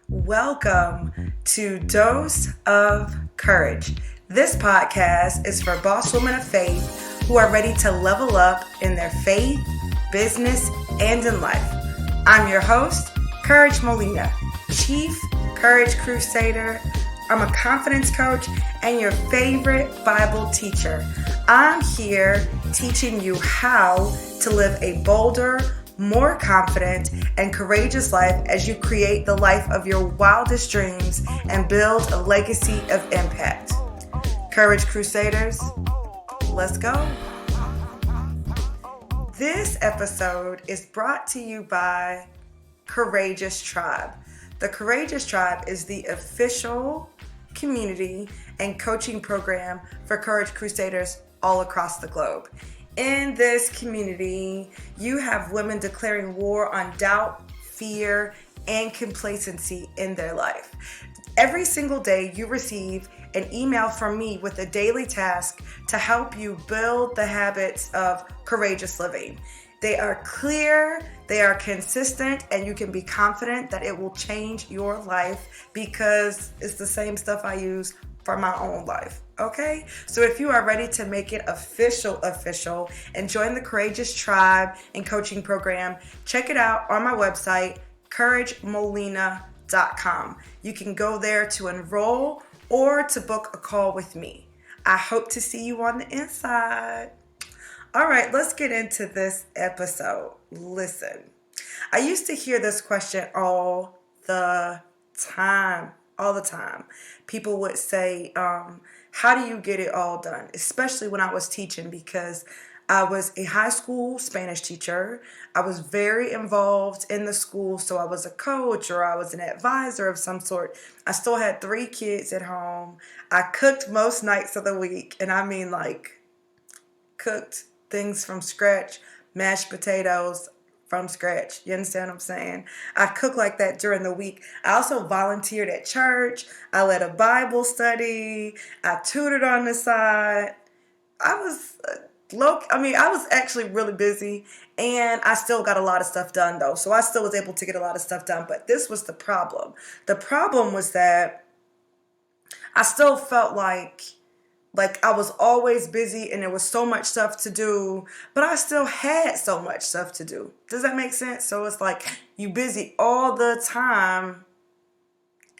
Welcome to Dose of Courage. This podcast is for boss women of faith who are ready to level up in their faith, business, and in life. I'm your host, Courage Molina, Chief Courage Crusader. I'm a confidence coach and your favorite Bible teacher. I'm here teaching you how to live a bolder, more confident, and courageous life as you create the life of your wildest dreams and build a legacy of impact. Courage Crusaders, let's go. This episode is brought to you by Courageous Tribe. The Courageous Tribe is the official community and coaching program for Courage Crusaders all across the globe. In this community, you have women declaring war on doubt, fear, and complacency in their life. Every single day, you receive an email from me with a daily task to help you build the habits of courageous living. They are clear, they are consistent, and you can be confident that it will change your life because it's the same stuff I use for my own life. Okay? So if you are ready to make it official, and join the Courageous Tribe and coaching program, check it out on my website, couragemolina.com. You can go there to enroll or to book a call with me. I hope to see you on the inside. All right, let's get into this episode. Listen, I used to hear this question all the time. People would say, how do you get it all done? Especially when I was teaching, because I was a high school Spanish teacher. I was very involved in the school, so I was a coach or I was an advisor of some sort. I still had 3 kids at home. I cooked most nights of the week, and I mean cooked things from scratch, mashed potatoes from scratch. You understand what I'm saying? I cook like that during the week. I also volunteered at church. I led a Bible study. I tutored on the side. I was actually really busy, and I still got a lot of stuff done though. So I still was able to get a lot of stuff done, but this was the problem. The problem was that I still felt like I was always busy and there was so much stuff to do, but I still had so much stuff to do. Does that make sense? So it's like you busy all the time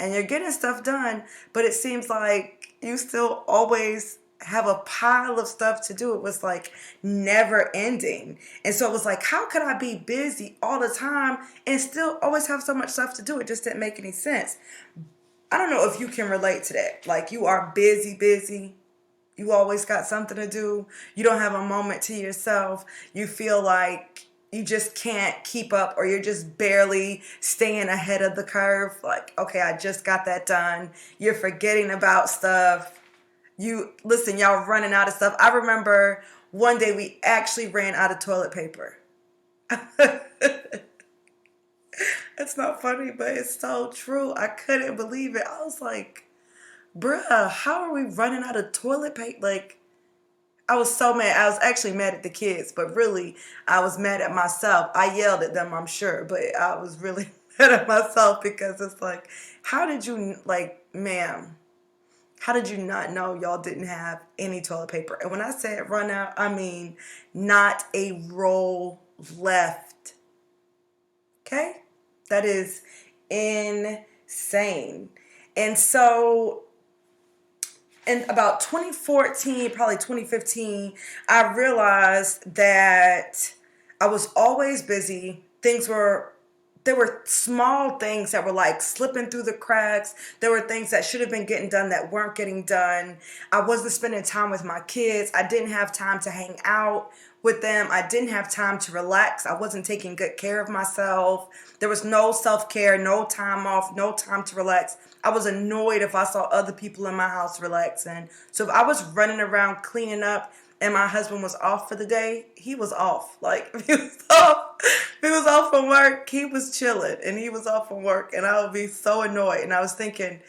and you're getting stuff done, but it seems like you still always have a pile of stuff to do. It was like never ending. And so it was like, how could I be busy all the time and still always have so much stuff to do? It just didn't make any sense. I don't know if you can relate to that. Like you are busy. You always got something to do. You don't have a moment to yourself. You feel like you just can't keep up, or you're just barely staying ahead of the curve. Like, okay, I just got that done. You're forgetting about stuff. Y'all running out of stuff. I remember one day we actually ran out of toilet paper. It's not funny, but it's so true. I couldn't believe it. I was like, bruh, how are we running out of toilet paper? Like, I was so mad. I was actually mad at the kids, but really, I was mad at myself. I yelled at them, I'm sure, but I was really mad at myself because it's like, how did you not know y'all didn't have any toilet paper? And when I said run out, I mean not a roll left. Okay? That is insane. And so in about 2014, probably 2015, I realized that I was always busy. There were small things that were like slipping through the cracks. There were things that should have been getting done that weren't getting done. I wasn't spending time with my kids. I didn't have time to hang out with them. I didn't have time to relax. I wasn't taking good care of myself. There was no self-care, no time off, no time to relax. I was annoyed if I saw other people in my house relaxing. So if I was running around cleaning up and my husband was off for the day, he was off. Like, if he was off from work, he was chilling, and he was off from work, and I would be so annoyed. And I was thinking,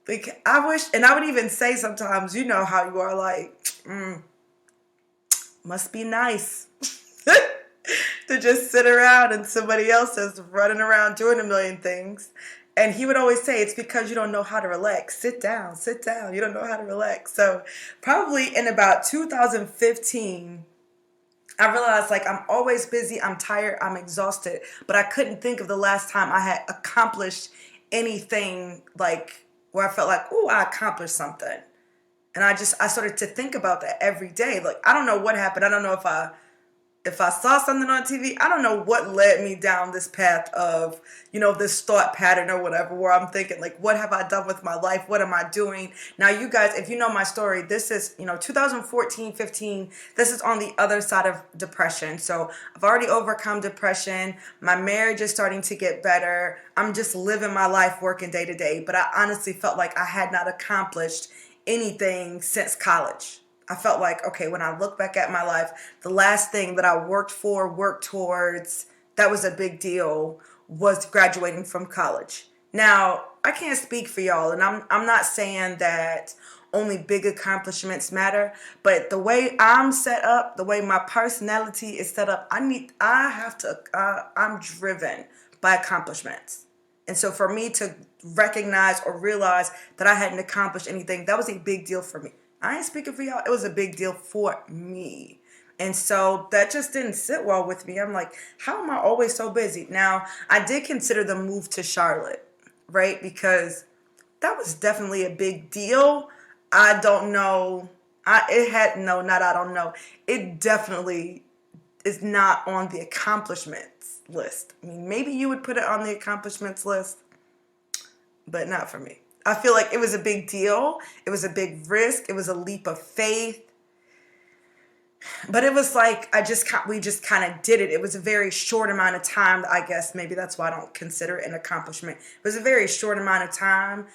like, I wish, and I would even say sometimes, you know how you are, like, must be nice to just sit around and somebody else is running around doing a million things. And he would always say, it's because you don't know how to relax. Sit down, sit down. You don't know how to relax. So probably in about 2015, I realized like I'm always busy, I'm tired, I'm exhausted, but I couldn't think of the last time I had accomplished anything like where I felt like, oh, I accomplished something. And I started to think about that every day. Like, I don't know what happened. I don't know if I saw something on TV. I don't know what led me down this path of, this thought pattern or whatever, where I'm thinking, like, what have I done with my life? What am I doing? Now, you guys, if you know my story, this is, 2014, 15. This is on the other side of depression. So I've already overcome depression. My marriage is starting to get better. I'm just living my life working day to day. But I honestly felt like I had not accomplished anything since college. I felt like, okay, when I look back at my life, the last thing that I worked towards, that was a big deal, was graduating from college. Now, I can't speak for y'all, and I'm not saying that only big accomplishments matter, but the way I'm set up, the way my personality is set up, I'm driven by accomplishments. And so for me to recognize or realize that I hadn't accomplished anything, that was a big deal for me. I ain't speaking for y'all. It was a big deal for me. And so that just didn't sit well with me. I'm like, how am I always so busy? Now, I did consider the move to Charlotte, right? Because that was definitely a big deal. I don't know. I don't know. It definitely is not on the accomplishments list. I mean, maybe you would put it on the accomplishments list, but not for me. I feel like it was a big deal. It was a big risk. It was a leap of faith. But it was like we just kind of did it. It was a very short amount of time. I guess maybe that's why I don't consider it an accomplishment. It was a very short amount of time.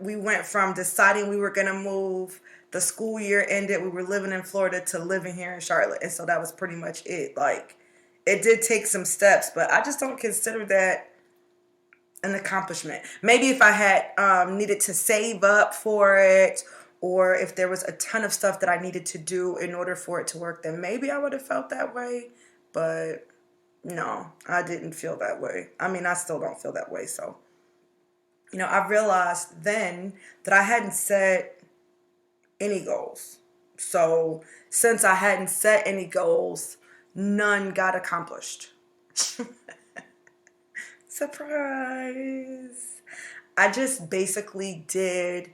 We went from deciding we were going to move, the school year ended, we were living in Florida, to living here in Charlotte. And so that was pretty much it. Like, it did take some steps, but I just don't consider that an accomplishment. Maybe if I had needed to save up for it, or if there was a ton of stuff that I needed to do in order for it to work, then maybe I would have felt that way. But no, I didn't feel that way. I mean, I still don't feel that way. So, I realized then that I hadn't set any goals. So since I hadn't set any goals, none got accomplished. Surprise. I just basically did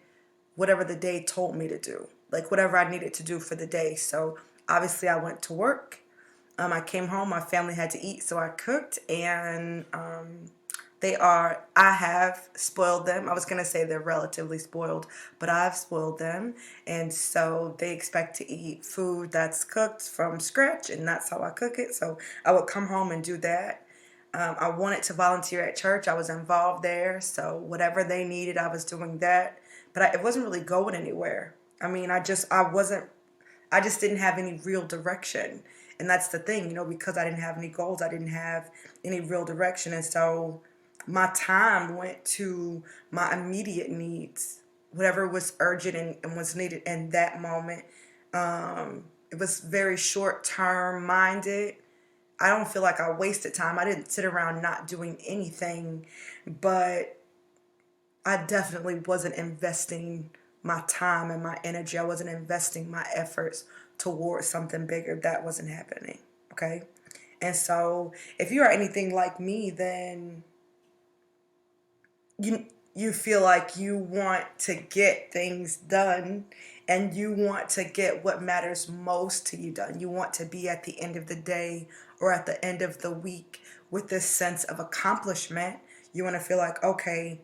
whatever the day told me to do, like whatever I needed to do for the day. So obviously I went to work. I came home, my family had to eat, so I cooked, and I have spoiled them. I was going to say they're relatively spoiled, but I've spoiled them. And so they expect to eat food that's cooked from scratch, and that's how I cook it. So I would come home and do that. I wanted to volunteer at church. I was involved there. So whatever they needed, I was doing that. But it wasn't really going anywhere. I mean, I just didn't have any real direction. And that's the thing, because I didn't have any goals, I didn't have any real direction. And so my time went to my immediate needs, whatever was urgent and was needed in that moment. It was very short-term minded. I don't feel like I wasted time. I didn't sit around not doing anything, but I definitely wasn't investing my time and my energy. I wasn't investing my efforts towards something bigger. That wasn't happening, okay? And so if you are anything like me, then you feel like you want to get things done, and you want to get what matters most to you done. You want to be at the end of the day or at the end of the week with this sense of accomplishment. You want to feel like, okay,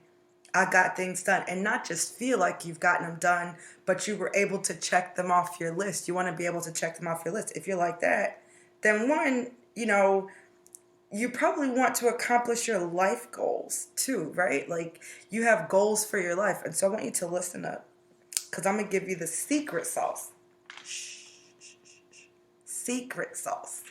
I got things done, and not just feel like you've gotten them done, but you were able to check them off your list. You want to be able to check them off your list. If you're like that, then one, you probably want to accomplish your life goals too, right? Like, you have goals for your life. And so I want you to listen up, because I'm going to give you the secret sauce. Secret sauce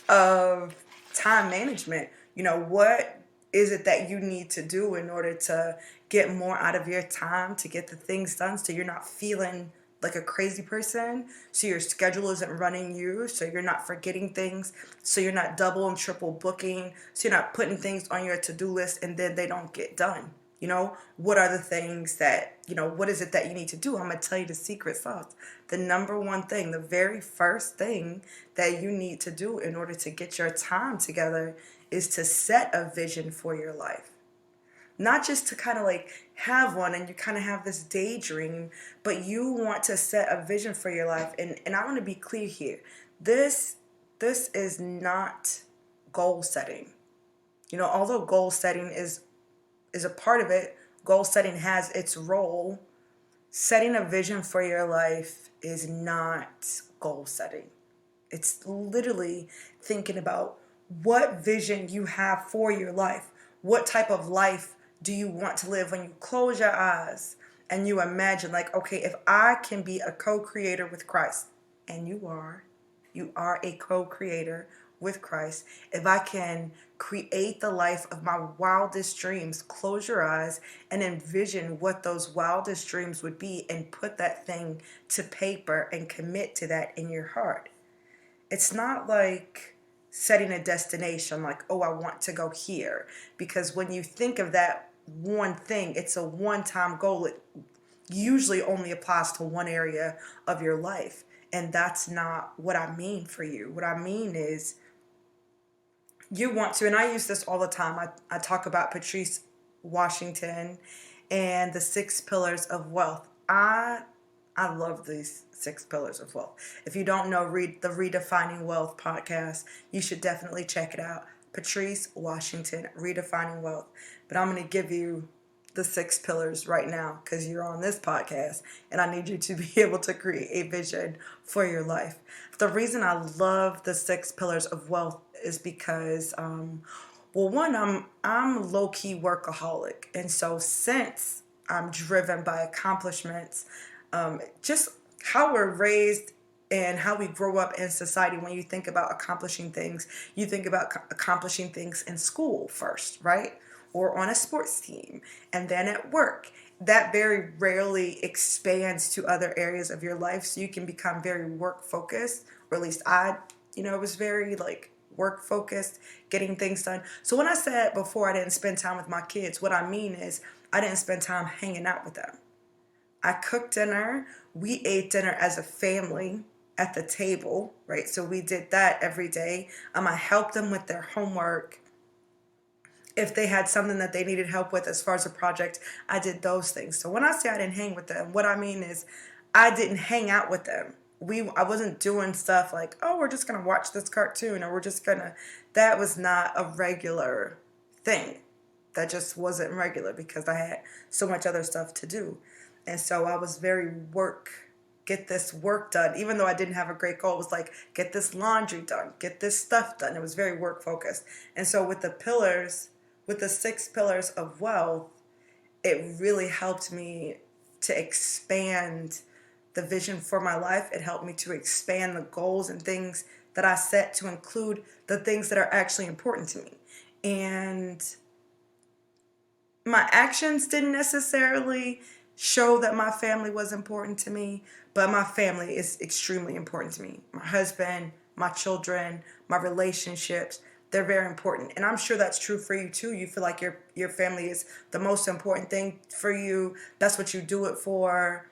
of time management. What is it that you need to do in order to get more out of your time, to get the things done so you're not feeling like a crazy person, so your schedule isn't running you, so you're not forgetting things, so you're not double and triple booking, so you're not putting things on your to-do list and then they don't get done. What are the things that, what is it that you need to do? I'm going to tell you the secret sauce. The number one thing, the very first thing that you need to do in order to get your time together is to set a vision for your life. Not just to kind of like have one and you kind of have this daydream, but you want to set a vision for your life. And I want to be clear here. This is not goal setting. Although goal setting is a part of it, goal setting has its role. Setting a vision for your life is not goal setting. It's literally thinking about what vision you have for your life. What type of life do you want to live when you close your eyes and you imagine, like, okay, if I can be a co-creator with Christ, and you are a co-creator with Christ. If I can create the life of my wildest dreams, close your eyes and envision what those wildest dreams would be and put that thing to paper and commit to that in your heart. It's not like setting a destination like, oh, I want to go here. Because when you think of that one thing, it's a one-time goal. It usually only applies to one area of your life. And that's not what I mean for you. What I mean is you want to, and I use this all the time. I talk about Patrice Washington and the 6 pillars of wealth. I love these 6 pillars of wealth. If you don't know, read the Redefining Wealth podcast. You should definitely check it out. Patrice Washington, Redefining Wealth. But I'm going to give you the 6 pillars right now because you're on this podcast and I need you to be able to create a vision for your life. The reason I love the 6 pillars of wealth is because, one, I'm low-key workaholic. And so since I'm driven by accomplishments, just how we're raised and how we grow up in society, when you think about accomplishing things, you think about accomplishing things in school first, right? Or on a sports team, and then at work. That very rarely expands to other areas of your life, so you can become very work focused, or at least I was very like work focused, getting things done. So when I said before I didn't spend time with my kids, what I mean is I didn't spend time hanging out with them. I cooked dinner, we ate dinner as a family at the table, right? So we did that every day. I helped them with their homework. If they had something that they needed help with as far as a project, I did those things. So when I say I didn't hang with them, what I mean is I didn't hang out with them. I wasn't doing stuff like, oh, we're just going to watch this cartoon, or that was not a regular thing. That just wasn't regular because I had so much other stuff to do. And so I was very get this work done. Even though I didn't have a great goal, it was like, get this laundry done, get this stuff done. It was very work focused. And so with the 6 pillars of wealth, it really helped me to expand the vision for my life. It helped me to expand the goals and things that I set to include the things that are actually important to me. And my actions didn't necessarily show that my family was important to me, but my family is extremely important to me. My husband, my children, my relationships, they're very important. And I'm sure that's true for you too. You feel like your family is the most important thing for you. That's what you do it for.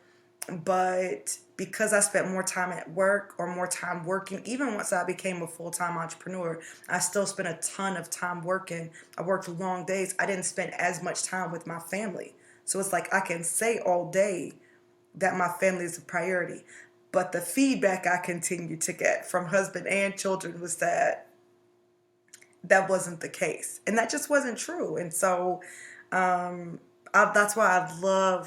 But because I spent more time at work or more time working, even once I became a full-time entrepreneur, I still spent a ton of time working. I worked long days. I didn't spend as much time with my family. So it's like I can say all day that my family is a priority. But the feedback I continued to get from husband and children was that wasn't the case. And that just wasn't true. And so that's why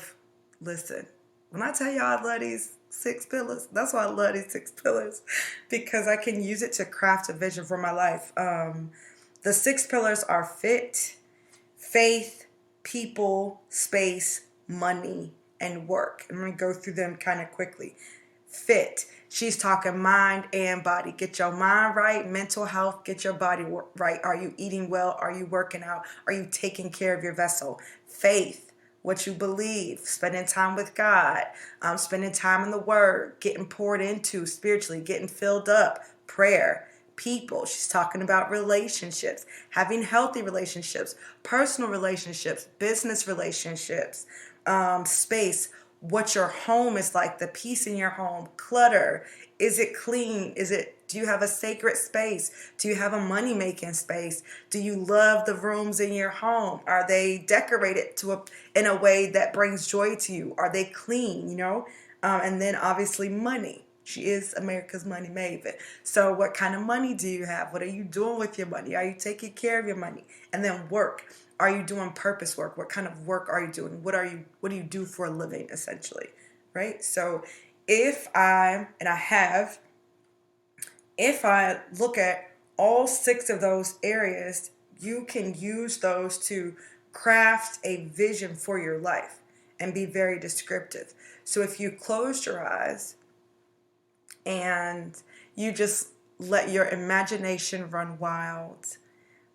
listen, when I tell y'all I love these 6 pillars, that's why I love these 6 pillars, because I can use it to craft a vision for my life. The 6 pillars are fit, faith, people, space, money, and work. I'm going to go through them kind of quickly. Fit. She's talking mind and body. Get your mind right, mental health, get your body right. Are you eating well? Are you working out? Are you taking care of your vessel? Faith. what you believe, spending time with God, spending time in the Word, getting poured into spiritually, getting filled up, prayer, people. She's talking about relationships, having healthy relationships, personal relationships, business relationships, space, what your home is like, the peace in your home, clutter. Is it clean? Do you have a sacred space? Do you have a money making space? Do you love the rooms in your home? Are they decorated in a way that brings joy to you? Are they clean, and then obviously money. She is America's money maven. So what kind of money do you have? What are you doing with your money? Are you taking care of your money? And then work. Are you doing purpose work? What kind of work are you doing? What do you do for a living, essentially? Right? So if I look at all 6 of those areas, you can use those to craft a vision for your life and be very descriptive. So if you closed your eyes and you just let your imagination run wild,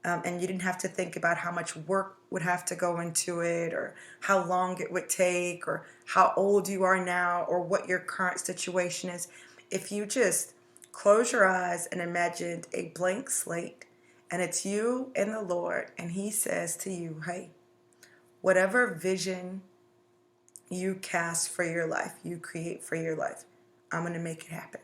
and you didn't have to think about how much work would have to go into it, or how long it would take, or how old you are now, or what your current situation is. If you just close your eyes and imagined a blank slate, and it's you and the Lord, and He says to you, hey, whatever vision you cast for your life, you create for your life, I'm going to make it happen.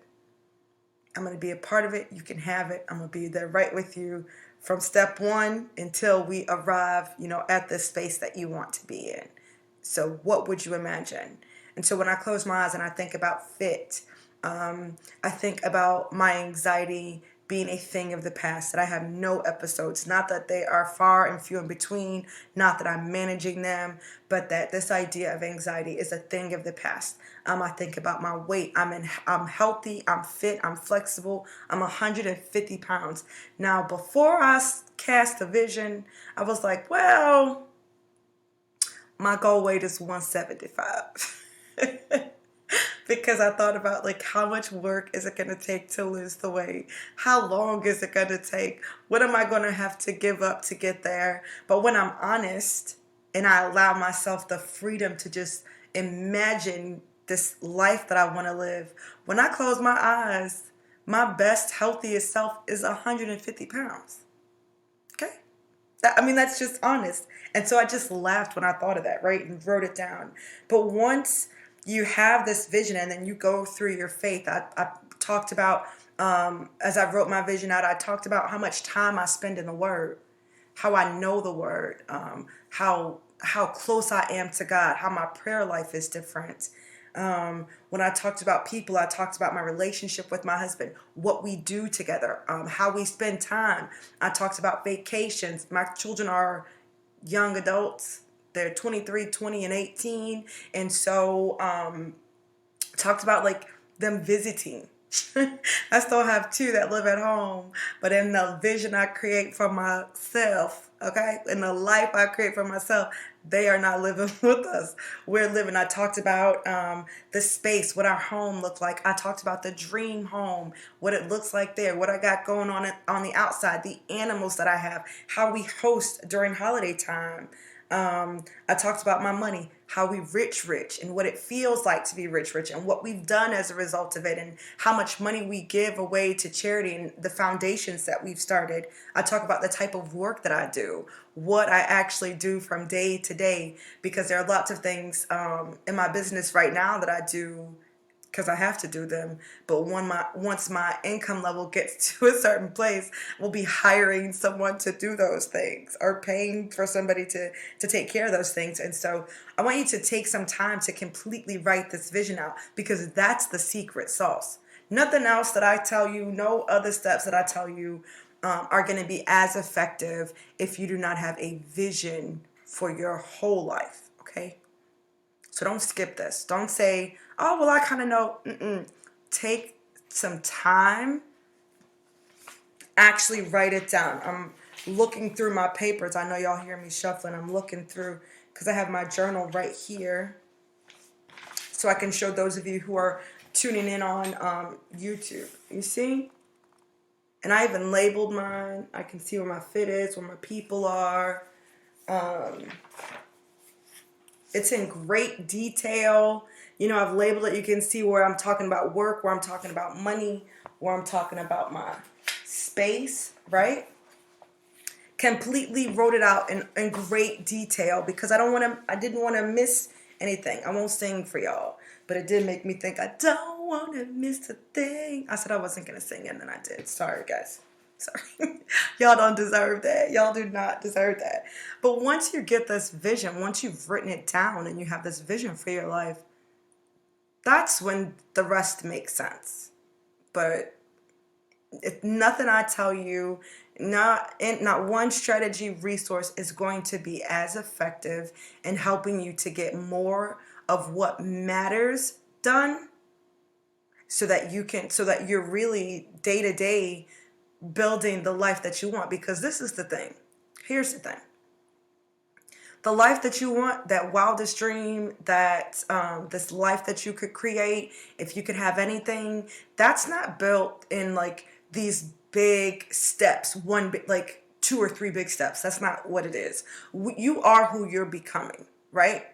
I'm going to be a part of it. You can have it. I'm going to be there right with you from step 1 until we arrive, at the space that you want to be in. So what would you imagine? And so when I close my eyes and I think about fit, I think about my anxiety being a thing of the past, that I have no episodes, not that they are far and few in between, not that I'm managing them, but that this idea of anxiety is a thing of the past. I think about my weight. I'm healthy, I'm fit, I'm flexible, I'm 150 pounds. Now, before I cast a vision, I was like, well, my goal weight is 175. Because I thought about how much work is it going to take to lose the weight? How long is it going to take? What am I going to have to give up to get there? But when I'm honest and I allow myself the freedom to just imagine this life that I want to live, when I close my eyes, my best, healthiest self is 150 pounds. Okay? That's just honest. And so I just laughed when I thought of that, right? And wrote it down. But once you have this vision and then you go through your faith, I talked about, as I wrote my vision out, I talked about how much time I spend in the Word, how I know the Word, how close I am to God, how my prayer life is different. When I talked about people, I talked about my relationship with my husband, what we do together, how we spend time. I talked about vacations. My children are young adults. They're 23, 20, and 18. And so talked about them visiting. I still have 2 that live at home, but in the vision I create for myself, okay, in the life I create for myself, they are not living with us. We're living. I talked about the space, what our home looked like. I talked about the dream home, what it looks like there, what I got going on the outside, the animals that I have, how we host during holiday time. I talked about my money, how we rich, and what it feels like to be rich, and what we've done as a result of it, and how much money we give away to charity and the foundations that we've started. I talk about the type of work that I do, what I actually do from day to day, because there are lots of things in my business right now that I do because I have to do them. But once my income level gets to a certain place, we'll be hiring someone to do those things or paying for somebody to take care of those things. And so I want you to take some time to completely write this vision out, because that's the secret sauce. Nothing else that I tell you, no other steps that I tell you are going to be as effective if you do not have a vision for your whole life, okay? So don't skip this. Don't say, oh, well, I kind of know. Take some time. Actually write it down. I'm looking through my papers. I know y'all hear me shuffling. I'm looking through because I have my journal right here, so I can show those of you who are tuning in on YouTube. You see? And I even labeled mine. I can see where my fit is, where my people are. It's in great detail. I've labeled it. You can see where I'm talking about work, where I'm talking about money, where I'm talking about my space, right? Completely wrote it out in great detail because I didn't want to miss anything. I won't sing for y'all, but it did make me think I don't want to miss a thing. I said I wasn't going to sing and then I did. Sorry, guys. Sorry. Y'all don't deserve that. Y'all do not deserve that. But once you get this vision, once you've written it down and you have this vision for your life, that's when the rest makes sense. But if nothing I tell you, not one strategy resource is going to be as effective in helping you to get more of what matters done so that you're really day to day building the life that you want. Because this is the thing. Here's the thing. The life that you want, that wildest dream, that this life that you could create, if you could have anything, that's not built in like these big steps, like 2 or 3 big steps. That's not what it is. You are who you're becoming, right?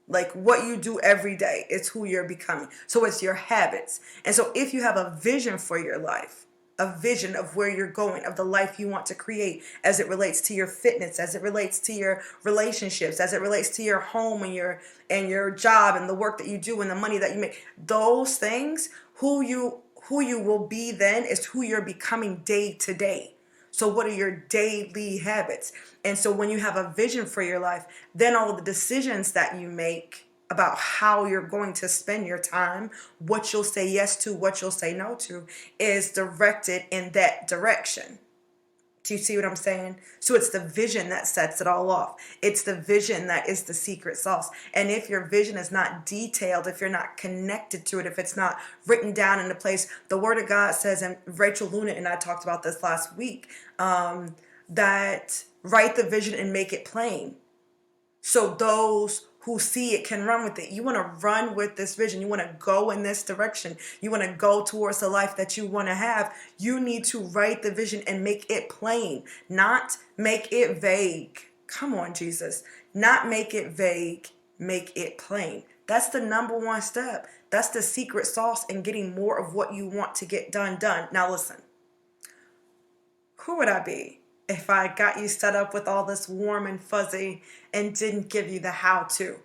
Like what you do every day is who you're becoming. So it's your habits. And so if you have a vision for your life, a vision of where you're going, of the life you want to create as it relates to your fitness, as it relates to your relationships, as it relates to your home and your job and the work that you do and the money that you make, those things, who you will be then is who you're becoming day to day. So what are your daily habits? And so when you have a vision for your life, then all of the decisions that you make about how you're going to spend your time, what you'll say yes to, what you'll say no to, is directed in that direction. Do you see what I'm saying? So it's the vision that sets it all off. It's the vision that is the secret sauce. And if your vision is not detailed, if you're not connected to it, if it's not written down in a place, the Word of God says, and Rachel Luna and I talked about this last week, that write the vision and make it plain. So those who see it can run with it. You want to run with this vision. You want to go in this direction. You want to go towards the life that you want to have. You need to write the vision and make it plain, not make it vague. Come on, Jesus. Not make it vague, make it plain. That's the number one step. That's the secret sauce in getting more of what you want to get done. Now listen, who would I be if I got you set up with all this warm and fuzzy and didn't give you the how-to?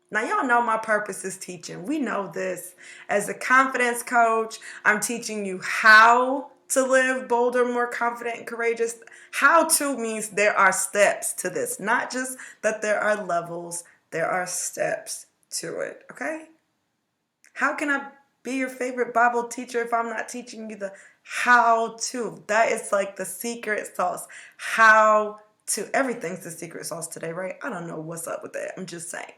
Now, y'all know my purpose is teaching. We know this. As a confidence coach, I'm teaching you how to live bolder, more confident, and courageous. How-to means there are steps to this. Not just that there are levels, there are steps to it, okay? How can I be your favorite Bible teacher if I'm not teaching you the how to? That is like the secret sauce. How to. Everything's the secret sauce today, right? I don't know what's up with that. I'm just saying.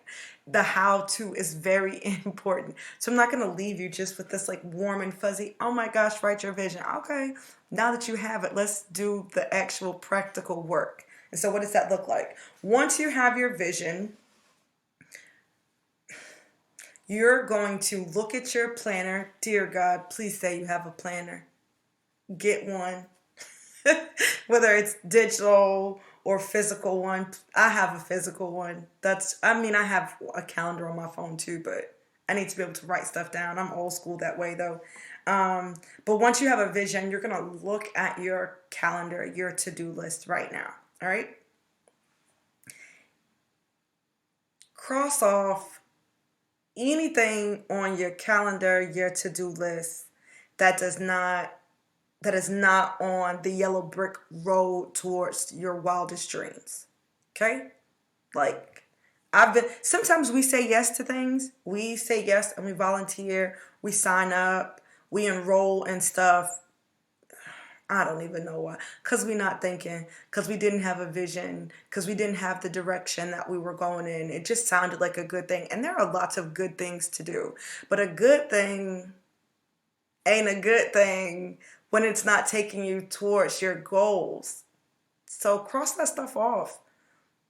The how to is very important. So I'm not going to leave you just with this like warm and fuzzy, oh my gosh, write your vision. Okay, now that you have it, let's do the actual practical work. And so what does that look like? Once you have your vision, you're going to look at your planner. Dear God, please say you have a planner. Get one. Whether it's digital or physical one. I have a physical one. I have a calendar on my phone too, but I need to be able to write stuff down. I'm old school that way though. But once you have a vision, you're going to look at your calendar, your to-do list right now. All right? Cross off anything on your calendar, your to-do list that is not on the yellow brick road towards your wildest dreams. Okay? Like sometimes we say yes to things. We say yes and we volunteer, we sign up, we enroll in stuff. I don't even know why. Because we're not thinking. Because we didn't have a vision. Because we didn't have the direction that we were going in. It just sounded like a good thing. And there are lots of good things to do. But a good thing ain't a good thing when it's not taking you towards your goals. So cross that stuff off.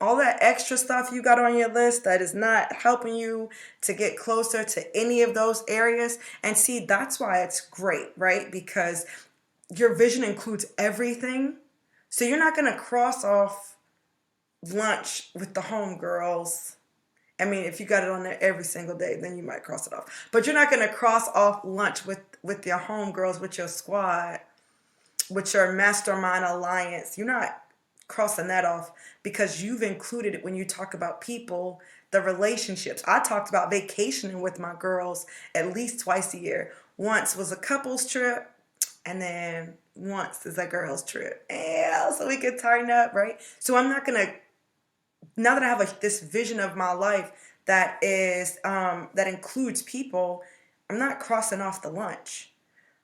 All that extra stuff you got on your list that is not helping you to get closer to any of those areas. And see, that's why it's great, right? Because your vision includes everything. So you're not going to cross off lunch with the homegirls I mean, if you got it on there every single day, then you might cross it off. But you're not going to cross off lunch with your homegirls, with your squad, with your mastermind alliance. You're not crossing that off because you've included it when you talk about people, the relationships. I talked about vacationing with my girls at least twice a year. Once was a couples trip, and then once is a girls trip. Yeah, so we could tighten up, right? So I'm not gonna, now that I have this vision of my life that is that includes people, I'm not crossing off the lunch.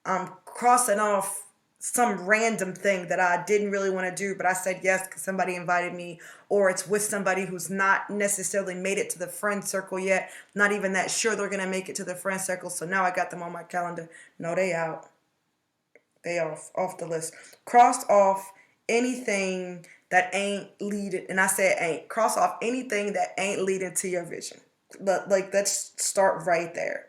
I'm crossing off some random thing that I didn't really want to do, but I said yes because somebody invited me, or it's with somebody who's not necessarily made it to the friend circle yet, not even that sure they're gonna make it to the friend circle. So now I got them on my calendar. No, they out. They off the list. Cross off anything that ain't leading, and I said ain't. Cross off anything that ain't leading to your vision. But like, let's start right there.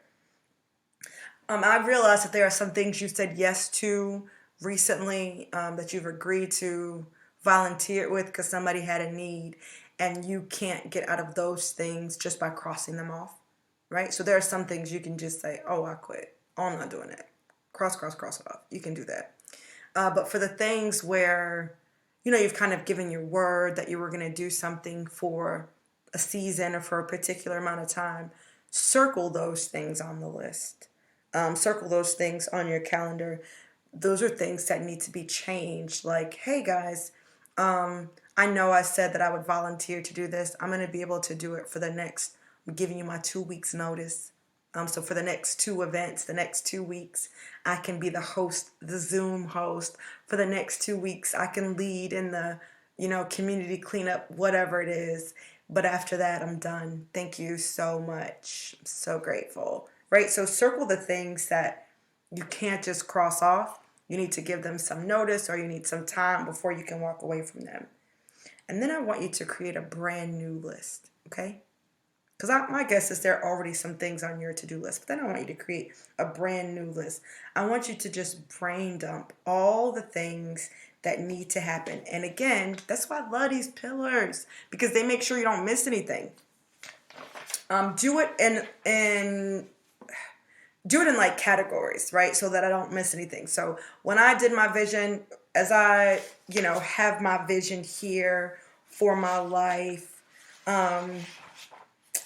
I realized that there are some things you said yes to recently, that you've agreed to volunteer with because somebody had a need, and you can't get out of those things just by crossing them off, right? So there are some things you can just say, oh, I quit. Oh, I'm not doing that. Cross it off. You can do that. But for the things where, you've kind of given your word that you were going to do something for a season or for a particular amount of time, circle those things on the list. Circle those things on your calendar. Those are things that need to be changed. Like, hey guys, I know I said that I would volunteer to do this. I'm going to be able to do it for the next, I'm giving you my 2 weeks notice. So for the next 2 events, the next 2 weeks, I can be the host, the Zoom host. For the next 2 weeks, I can lead in the, community cleanup, whatever it is. But after that, I'm done. Thank you so much. I'm so grateful. Right? So circle the things that you can't just cross off. You need to give them some notice, or you need some time before you can walk away from them. And then I want you to create a brand new list. Okay? Because my guess is there are already some things on your to-do list. But then I want you to create a brand new list. I want you to just brain dump all the things that need to happen. And again, that's why I love these pillars, because they make sure you don't miss anything. Do it in like categories, right? So that I don't miss anything. So when I did my vision, as I, have my vision here for my life,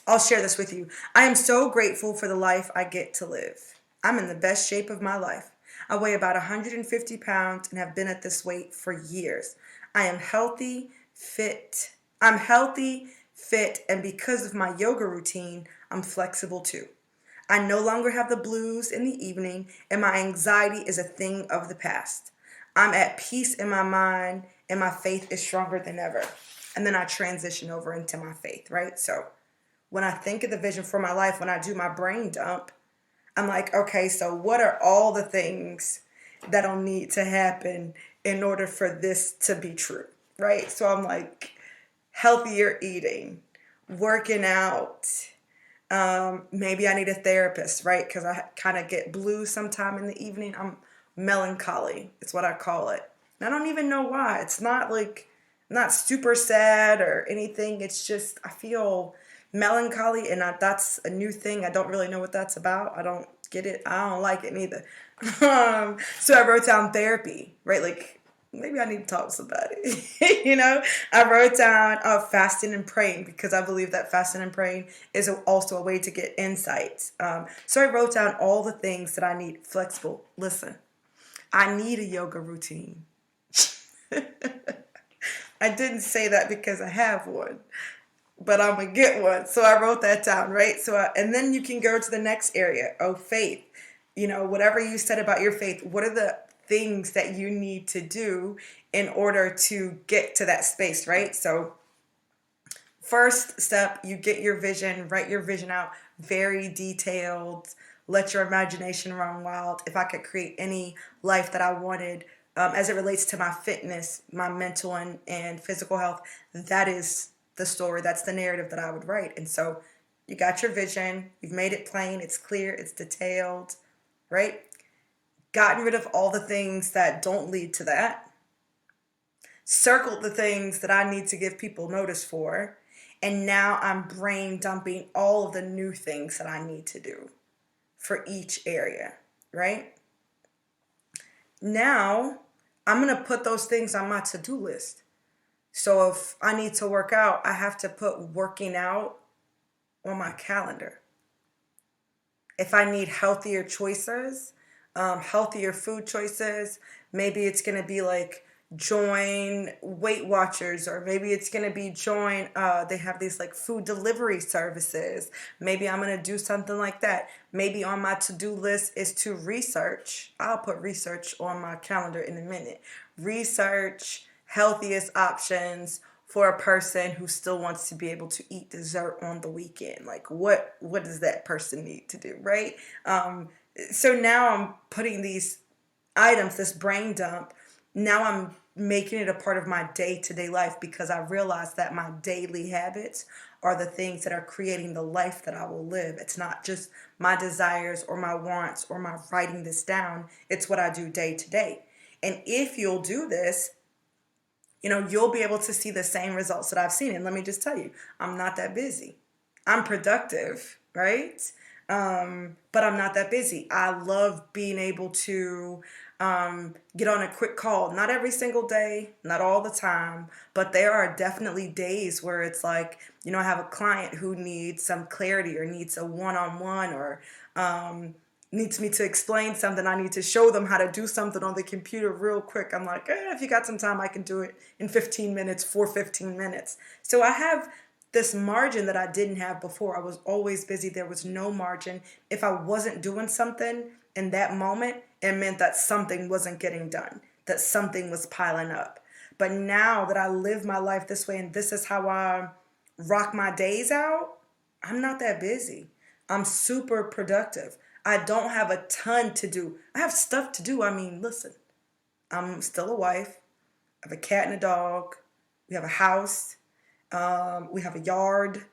I'll share this with you. I am so grateful for the life I get to live. I'm in the best shape of my life. I weigh about 150 pounds and have been at this weight for years. I am healthy, fit. I'm healthy, fit, and because of my yoga routine, I'm flexible too. I no longer have the blues in the evening, and my anxiety is a thing of the past. I'm at peace in my mind, and my faith is stronger than ever. And then I transition over into my faith, right? So when I think of the vision for my life, when I do my brain dump, I'm like, okay, so what are all the things that'll need to happen in order for this to be true, right? So I'm like, healthier eating, working out, maybe I need a therapist, right? Because I kind of get blue sometime in the evening. I'm melancholy. It's what I call it. And I don't even know why. It's not like, I'm not super sad or anything. It's just, I feel melancholy, and that's a new thing. I don't really know what that's about. I don't get it. I don't like it neither. So I wrote down therapy, right? Like, maybe I need to talk to somebody. I wrote down fasting and praying, because I believe that fasting and praying is also a way to get insights. So I wrote down all the things that I need. Flexible. Listen, I need a yoga routine. I didn't say that because I have one, but I'm going to get one. So I wrote that down, right? And then you can go to the next area. Oh, faith. Whatever you said about your faith, what are the things that you need to do in order to get to that space, right? So first step, you get your vision, write your vision out, very detailed, let your imagination run wild. If I could create any life that I wanted, as it relates to my fitness, my mental and physical health, that is the story, that's the narrative that I would write. And so you got your vision, you've made it plain, it's clear, it's detailed, right? Gotten rid of all the things that don't lead to that. Circled the things that I need to give people notice for. And now I'm brain dumping all of the new things that I need to do for each area, right? Now I'm going to put those things on my to-do list. So if I need to work out, I have to put working out on my calendar. If I need healthier choices, healthier food choices, maybe it's going to be like join Weight Watchers, or maybe it's going to be join, they have these like food delivery services. Maybe I'm going to do something like that. Maybe on my to-do list is to research. I'll put research on my calendar in a minute. Research healthiest options for a person who still wants to be able to eat dessert on the weekend. Like what does that person need to do, right? So now I'm putting these items, this brain dump, now I'm making it a part of my day-to-day life, because I realize that my daily habits are the things that are creating the life that I will live. It's not just my desires or my wants or my writing this down. It's what I do day to day. And if you'll do this, you'll be able to see the same results that I've seen. And let me just tell you, I'm not that busy. I'm productive, right? But I'm not that busy. I love being able to get on a quick call. Not every single day, not all the time, but there are definitely days where it's like, I have a client who needs some clarity or needs a one-on-one, or needs me to explain something. I need to show them how to do something on the computer real quick. I'm like, if you got some time, I can do it in 15 minutes, for 15 minutes. So I have this margin that I didn't have before. I was always busy. There was no margin. If I wasn't doing something in that moment, it meant that something wasn't getting done, that something was piling up. But now that I live my life this way and this is how I rock my days out, I'm not that busy. I'm super productive. I don't have a ton to do. I have stuff to do. I mean, listen, I'm still a wife. I have a cat and a dog. We have a house. We have a yard.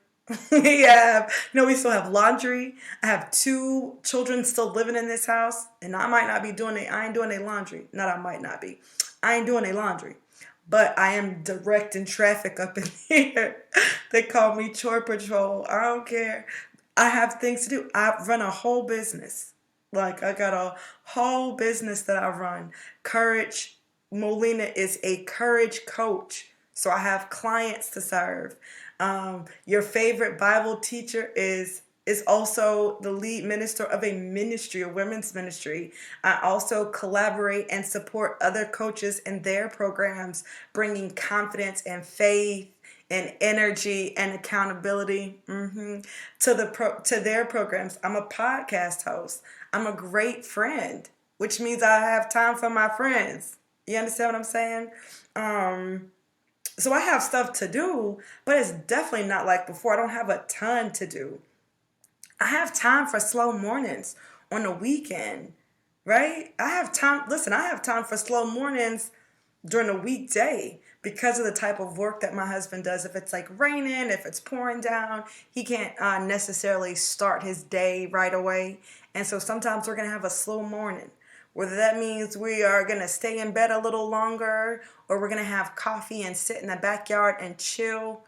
We still have laundry. I have 2 children still living in this house, and I might not be doing it. I ain't doing their laundry. Not I might not be. I ain't doing their laundry. But I am directing traffic up in here. They call me chore patrol. I don't care. I have things to do. I run a whole business. Like, I got a whole business that I run. Courage. Molina is a courage coach. So I have clients to serve. Your favorite Bible teacher is also the lead minister of a ministry, a women's ministry. I also collaborate and support other coaches in their programs, bringing confidence and faith and energy and accountability to their programs. I'm a podcast host. I'm a great friend, which means I have time for my friends. You understand what I'm saying? So I have stuff to do, but it's definitely not like before. I don't have a ton to do. I have time for slow mornings on the weekend, right? I have time. Listen, I have time for slow mornings during a weekday because of the type of work that my husband does. If it's like raining, if it's pouring down, he can't necessarily start his day right away. And so sometimes we're going to have a slow morning. Whether that means we are going to stay in bed a little longer, or we're going to have coffee and sit in the backyard and chill.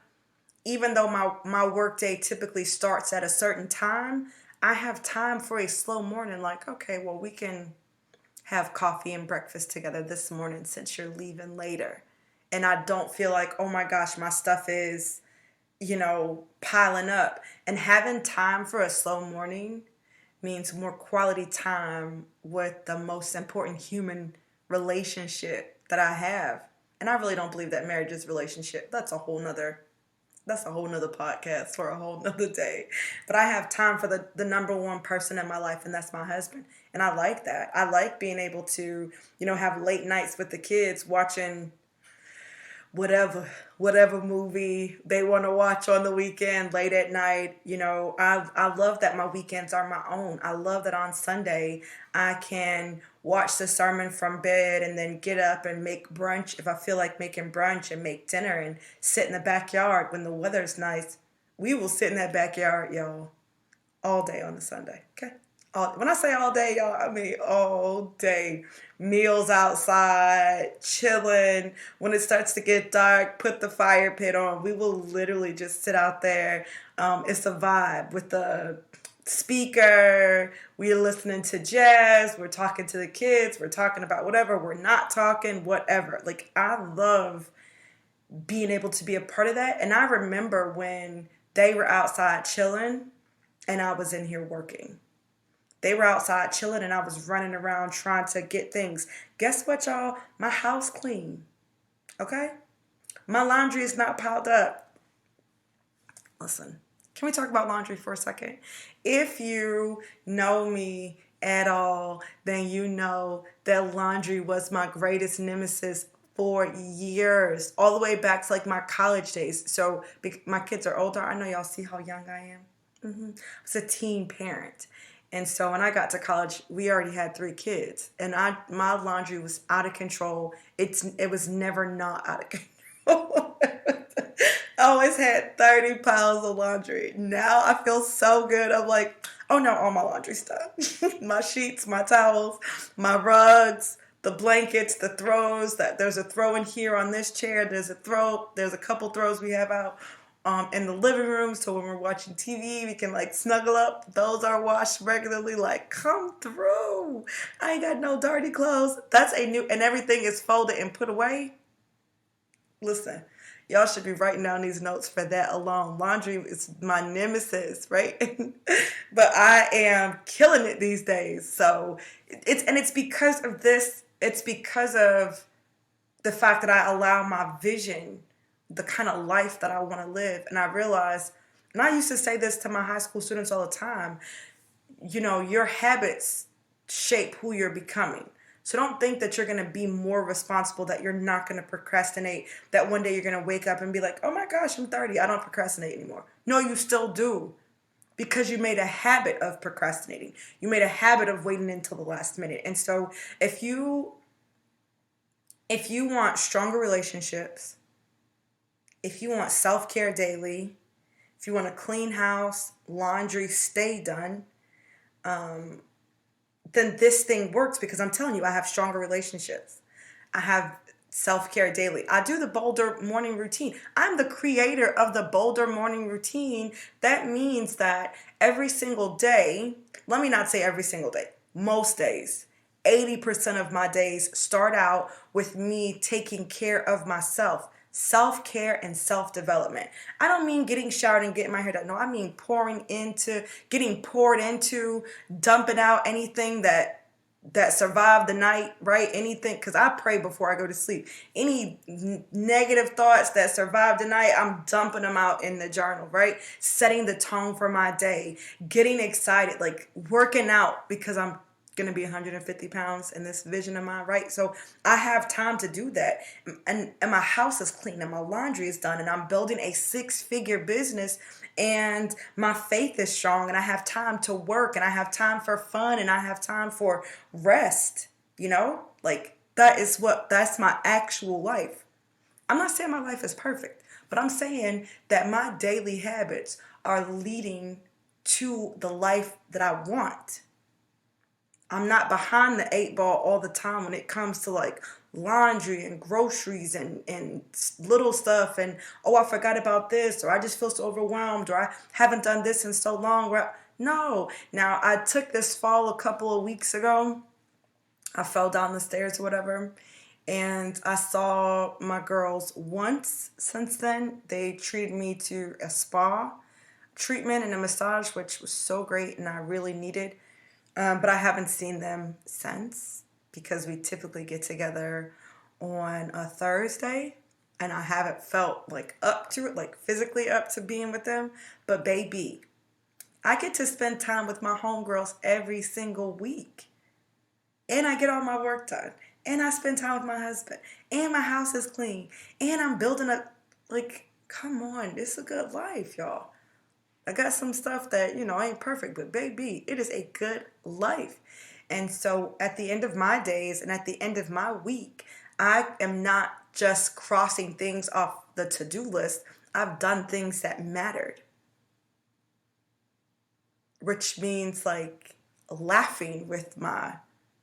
Even though my work day typically starts at a certain time, I have time for a slow morning. Like, okay, well, we can have coffee and breakfast together this morning since you're leaving later. And I don't feel like, oh my gosh, my stuff is, piling up. And having time for a slow morning means more quality time with the most important human relationship that I have. And I really don't believe that marriage is a relationship. That's a whole nother podcast for a whole nother day. But I have time for the number one person in my life, and that's my husband. And I like that. I like being able to, have late nights with the kids watching whatever movie they want to watch on the weekend late at night. I love that my weekends are my own. I love that on Sunday I can watch the sermon from bed and then get up and make brunch if I feel like making brunch, and make dinner and sit in the backyard when the weather's nice. We will sit in that backyard, y'all, all day on the Sunday, okay? When I say all day, y'all, I mean all day. Meals outside, chilling. When it starts to get dark, put the fire pit on. We will literally just sit out there. It's a vibe with the speaker. We're listening to jazz. We're talking to the kids. We're talking about whatever. We're not talking, whatever. Like, I love being able to be a part of that. And I remember when they were outside chilling and I was in here working. They were outside chilling and I was running around trying to get things. Guess what, y'all? My house clean. Okay? My laundry is not piled up. Listen, can we talk about laundry for a second? If you know me at all, then you know that laundry was my greatest nemesis for years, all the way back to like my college days. So my kids are older. I know y'all see how young I am. I was a teen parent. And so when I got to college, we already had 3 kids, and my laundry was out of control. It was never not out of control. I always had 30 piles of laundry. Now I feel so good. I'm like, oh no, all my laundry's done. My sheets, my towels, my rugs, the blankets, the throws. That there's a throw in here on this chair. There's a couple throws we have out in the living room, so when we're watching TV, we can like snuggle up. Those are washed regularly. Like, come through. I ain't got no dirty clothes. That's and everything is folded and put away. Listen, y'all should be writing down these notes for that alone. Laundry is my nemesis, right? But I am killing it these days. So it's because of this. It's because of the fact that I allow my vision, the kind of life that I want to live. And I realized, and I used to say this to my high school students all the time, your habits shape who you're becoming. So don't think that you're going to be more responsible, that you're not going to procrastinate, that one day you're going to wake up and be like, oh my gosh, I'm 30. I don't procrastinate anymore. No, you still do, because you made a habit of procrastinating. You made a habit of waiting until the last minute. And so if you want stronger relationships, if you want self-care daily, if you want a clean house, laundry, stay done, then this thing works, because I'm telling you, I have stronger relationships. I have self-care daily. I do the B.O.L.D.E.R morning routine. I'm the creator of the B.O.L.D.E.R morning routine. That means that every single day, let me not say every single day, most days, 80% of my days start out with me taking care of myself. Self-care and self-development. I don't mean getting showered and getting my hair done. No, I mean getting poured into, dumping out anything that survived the night, right? Anything, because I pray before I go to sleep. Any negative thoughts that survived the night, I'm dumping them out in the journal, right? Setting the tone for my day, getting excited, like working out, because I'm going to be 150 pounds in this vision of mine, right? So I have time to do that. And my house is clean and my laundry is done and I'm building a 6-figure business and my faith is strong and I have time to work and I have time for fun and I have time for rest, Like that's my actual life. I'm not saying my life is perfect, but I'm saying that my daily habits are leading to the life that I want. I'm not behind the 8 ball all the time when it comes to like laundry and groceries and little stuff and, oh, I forgot about this, or I just feel so overwhelmed, or I haven't done this in so long. No. Now, I took this fall a couple of weeks ago. I fell down the stairs or whatever, and I saw my girls once since then. They treated me to a spa treatment and a massage, which was so great and I really needed. But I haven't seen them since, because we typically get together on a Thursday and I haven't felt like up to it, like physically up to being with them. But baby, I get to spend time with my homegirls every single week and I get all my work done and I spend time with my husband and my house is clean and I'm building up. Like, come on, it's a good life, y'all. I got some stuff that, ain't perfect, but baby, it is a good life. And so at the end of my days and at the end of my week, I am not just crossing things off the to-do list. I've done things that mattered, which means like laughing with my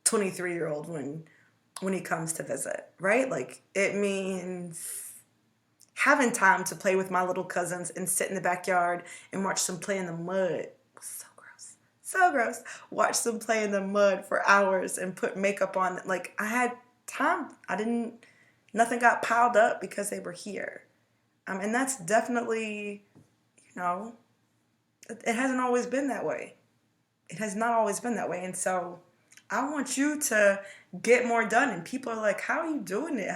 23-year-old when he comes to visit, right? Like, it means having time to play with my little cousins and sit in the backyard and watch them play in the mud. So gross. So gross. Watch them play in the mud for hours and put makeup on. Like, I had time. Nothing got piled up because they were here. And that's definitely, you know, it hasn't always been that way. It has not always been that way. And so I want you to get more done. And people are like, how are you doing it?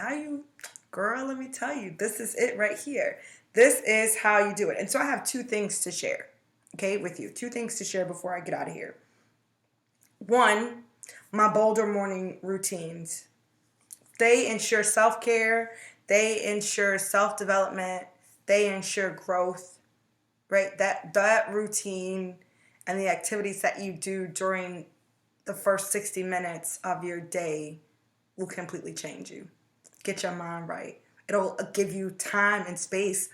Girl, let me tell you, this is it right here. This is how you do it. And so I have two things to share, okay, with you. Two things to share before I get out of here. One, my B.O.L.D.E.R morning routines. They ensure self-care. They ensure self-development. They ensure growth, right? That routine and the activities that you do during the first 60 minutes of your day will completely change you. Get your mind right. It'll give you time and space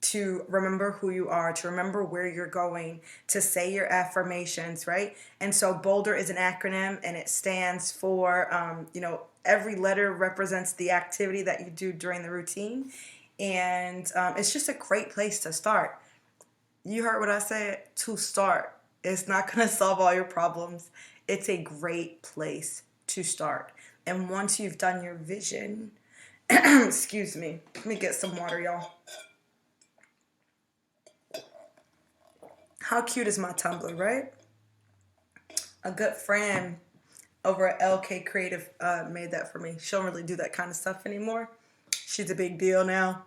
to remember who you are, to remember where you're going, to say your affirmations, right? And so B.O.L.D.E.R is an acronym, and it stands for, every letter represents the activity that you do during the routine. And it's just a great place to start. You heard what I said, to start. It's not going to solve all your problems. It's a great place to start. And once you've done your vision, excuse me, let me get some water, y'all. How cute is my tumbler, right? A good friend over at LK Creative made that for me. She don't really do that kind of stuff anymore. She's a big deal now.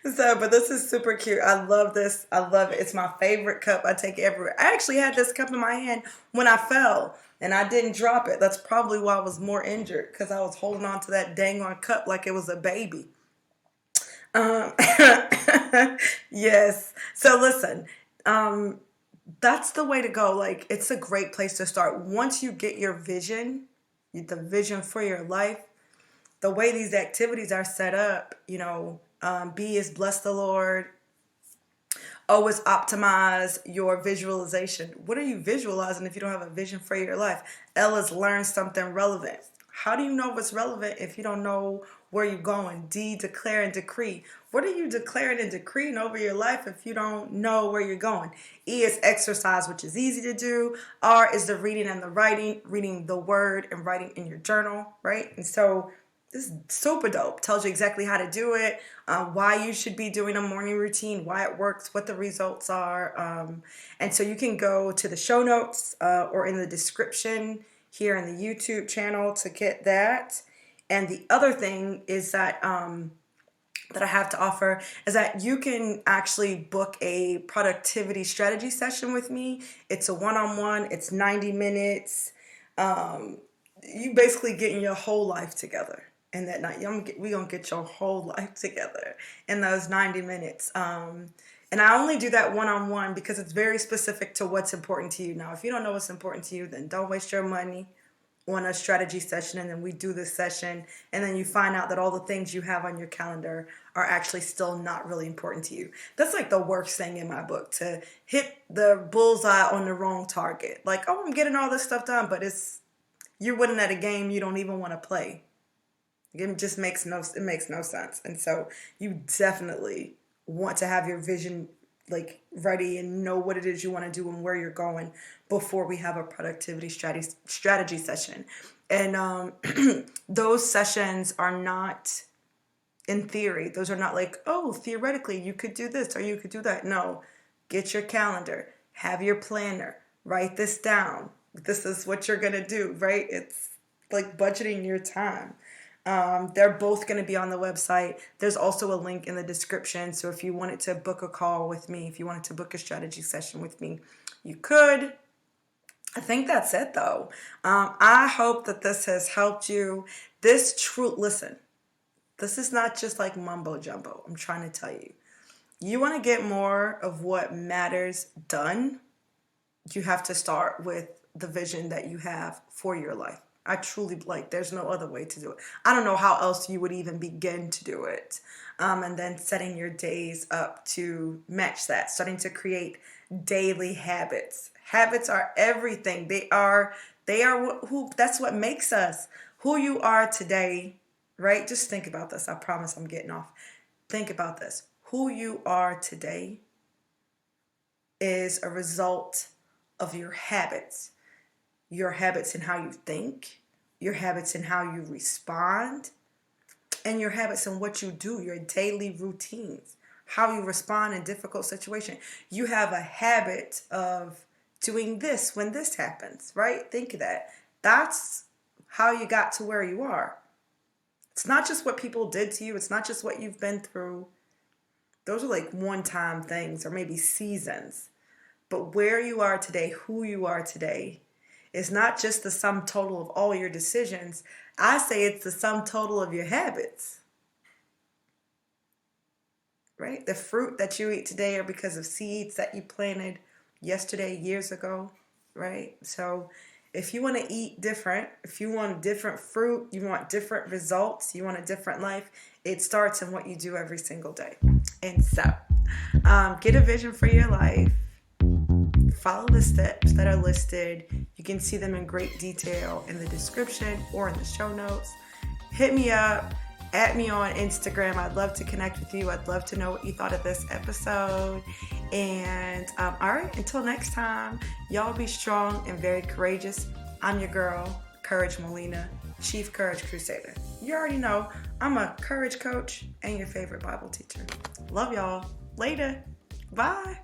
But this is super cute. I love this. I love it. It's my favorite cup. I take it everywhere. I actually had this cup in my hand when I fell, and I didn't drop it. That's probably why I was more injured, because I was holding on to that dang on cup like it was a baby. Yes. So listen, that's the way to go. Like, it's a great place to start. Once you get your vision, the vision for your life, the way these activities are set up, B is bless the Lord. O is optimize your visualization. What are you visualizing if you don't have a vision for your life? L is learn something relevant. How do you know what's relevant if you don't know where you're going? D, declare and decree. What are you declaring and decreeing over your life if you don't know where you're going? E is exercise, which is easy to do. R is the reading and the writing, reading the word and writing in your journal, right? And so this is super dope. Tells you exactly how to do it, why you should be doing a morning routine, why it works, what the results are. And so you can go to the show notes or in the description here in the YouTube channel to get that. And the other thing is that I have to offer is that you can actually book a productivity strategy session with me. It's a one-on-one. It's 90 minutes. You basically getting your whole life together in that night. We're going to get your whole life together in those 90 minutes. And I only do that one-on-one because it's very specific to what's important to you. Now, if you don't know what's important to you, then don't waste your money on a strategy session, and then we do this session, and then you find out that all the things you have on your calendar are actually still not really important to you. That's like the worst thing in my book, to hit the bullseye on the wrong target. Like, oh, I'm getting all this stuff done, but you're winning at a game you don't even want to play. It makes no sense. And so you definitely want to have your vision like ready and know what it is you want to do and where you're going before we have a productivity strategy session. And those sessions are not in theory. Those are not like, oh, theoretically you could do this or you could do that. No, get your calendar, have your planner, write this down. This is what you're going to do, right? It's like budgeting your time. They're both going to be on the website. There's also a link in the description. So if you wanted to book a call with me, if you wanted to book a strategy session with me, you could. I think that's it though. I hope that this has helped you. Listen, this is not just like mumbo jumbo. I'm trying to tell you. You want to get more of what matters done, you have to start with the vision that you have for your life. I truly, there's no other way to do it. I don't know how else you would even begin to do it. And then setting your days up to match that, starting to create daily habits. Habits are everything. That's what makes us who you are today, right? Just think about this. I promise I'm getting off. Think about this. Who you are today is a result of your habits in how you think, your habits in how you respond, and your habits in what you do, your daily routines, how you respond in difficult situations. You have a habit of doing this when this happens, right? Think of that. That's how you got to where you are. It's not just what people did to you. It's not just what you've been through. Those are like one-time things or maybe seasons. But where you are today, who you are today, is not just the sum total of all your decisions. I say it's the sum total of your habits. Right? The fruit that you eat today are because of seeds that you planted yesterday, years ago. Right? So if you want to eat different, if you want different fruit, you want different results, you want a different life, it starts in what you do every single day. And so, get a vision for your life. Follow the steps that are listed. You can see them in great detail in the description or in the show notes. Hit me up. Add me on Instagram. I'd love to connect with you. I'd love to know what you thought of this episode. And all right, until next time, y'all be strong and very courageous. I'm your girl, Courage Molina, Chief Courage Crusader. You already know I'm a courage coach and your favorite Bible teacher. Love y'all. Later. Bye.